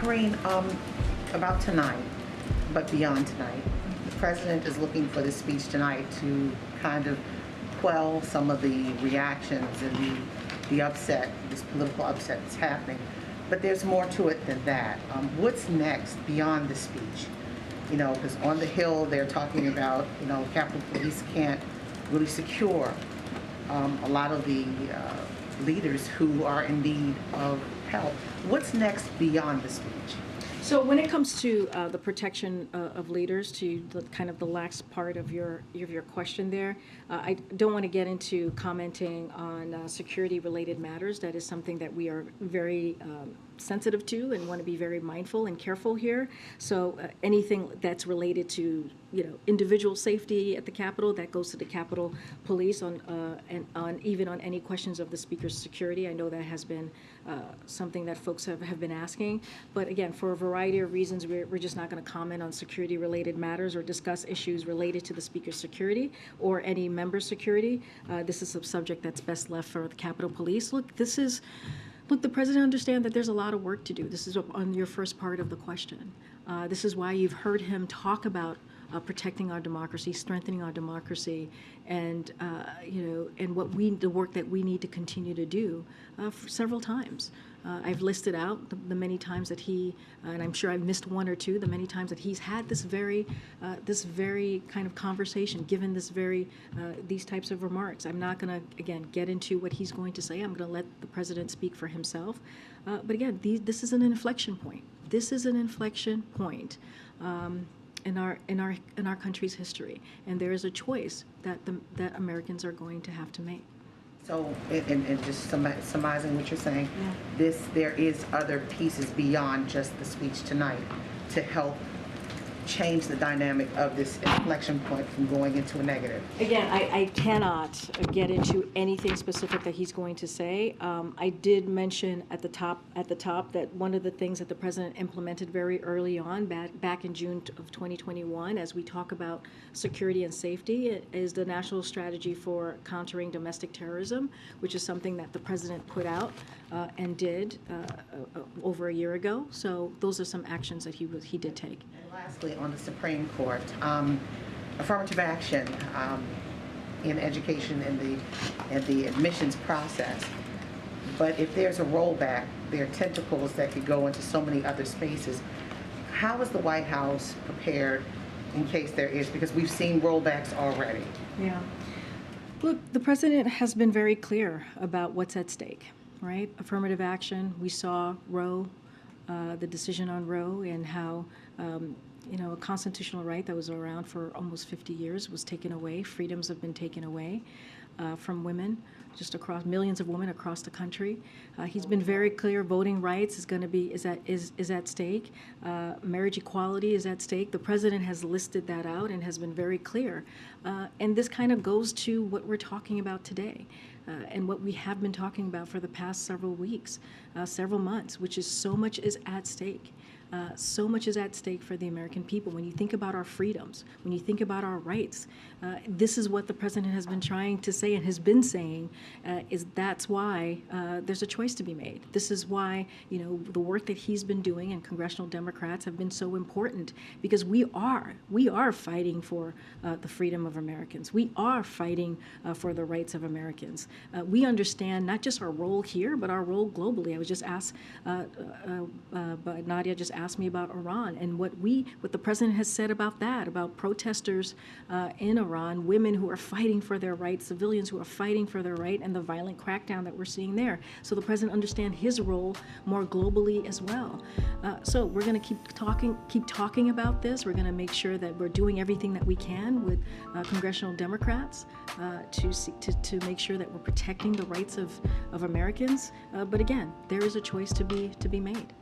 Karine, about tonight, but beyond tonight, the president is looking for this speech tonight to kind of quell some of the reactions and the upset, this political upset that's happening. But there's more to it than that. What's next beyond the speech? You know, because on the Hill they're talking about, you know, Capitol Police can't really secure a lot of the leaders who are in need of help. What's next beyond the speech? So when it comes to the protection of leaders, to the kind of the last part of your question there, I don't want to get into commenting on security-related matters. That is something that we are very sensitive to and want to be very mindful and careful here. So anything that's related to, you know, individual safety at the Capitol, that goes to the Capitol Police and on even on any questions of the Speaker's security. I know that has been something that folks have been asking. But again, for a variety of reasons, we're just not going to comment on security-related matters or discuss issues related to the Speaker's security or any member's security. This is a subject that's best left for the Capitol Police. Look, the president understands that there's a lot of work to do. This is on your first part of the question. This is why you've heard him talk about protecting our democracy, strengthening our democracy, and you know, and the work that we need to continue to do several times. I've listed out the many times that he, and I'm sure I've missed one or two, the many times that he's had this very kind of conversation, given these types of remarks. I'm not going to, again, get into what he's going to say. I'm going to let the president speak for himself. But again, this is an inflection point. This is an inflection point in our country's history, and there is a choice that Americans are going to have to make. So, and just summarizing what you're saying, yeah. There is other pieces beyond just the speech tonight to help change the dynamic of this inflection point from going into a negative. Again, I cannot get into anything specific that he's going to say. I did mention at the top that one of the things that the president implemented very early on, back in June of 2021, as we talk about security and safety, is the National Strategy for Countering Domestic Terrorism, which is something that the president put out and did over a year ago. So those are some actions that he did take. And lastly, on the Supreme Court, affirmative action in education and the admissions process. But if there's a rollback, there are tentacles that could go into so many other spaces. How is the White House prepared in case there is? Because we've seen rollbacks already. Yeah. Look, the president has been very clear about what's at stake, right? Affirmative action. We saw Roe, the decision on Roe, and how you know, a constitutional right that was around for almost 50 years was taken away. Freedoms have been taken away from women, just across millions of women across the country. He's been very clear. Voting rights is at stake. Marriage equality is at stake. The president has listed that out and has been very clear. And this kind of goes to what we're talking about today. And what we have been talking about for the past several weeks, several months, which is so much is at stake. So much is at stake for the American people. When you think about our freedoms, when you think about our rights, this is what the president has been trying to say and has been saying, that's why there's a choice to be made. This is why, you know, the work that he's been doing and congressional Democrats have been so important, because we are fighting for the freedom of Americans. We are fighting for the rights of Americans. We understand not just our role here, but our role globally. I was just asked, but Nadia just asked me about Iran and what the president has said about that, about protesters in Iran, women who are fighting for their rights, civilians who are fighting for their right, and the violent crackdown that we're seeing there. So the president understands his role more globally as well. So we're going to keep talking about this. We're going to make sure that we're doing everything that we can with congressional Democrats to make sure that we're protecting the rights of Americans. But again, there is a choice to be made.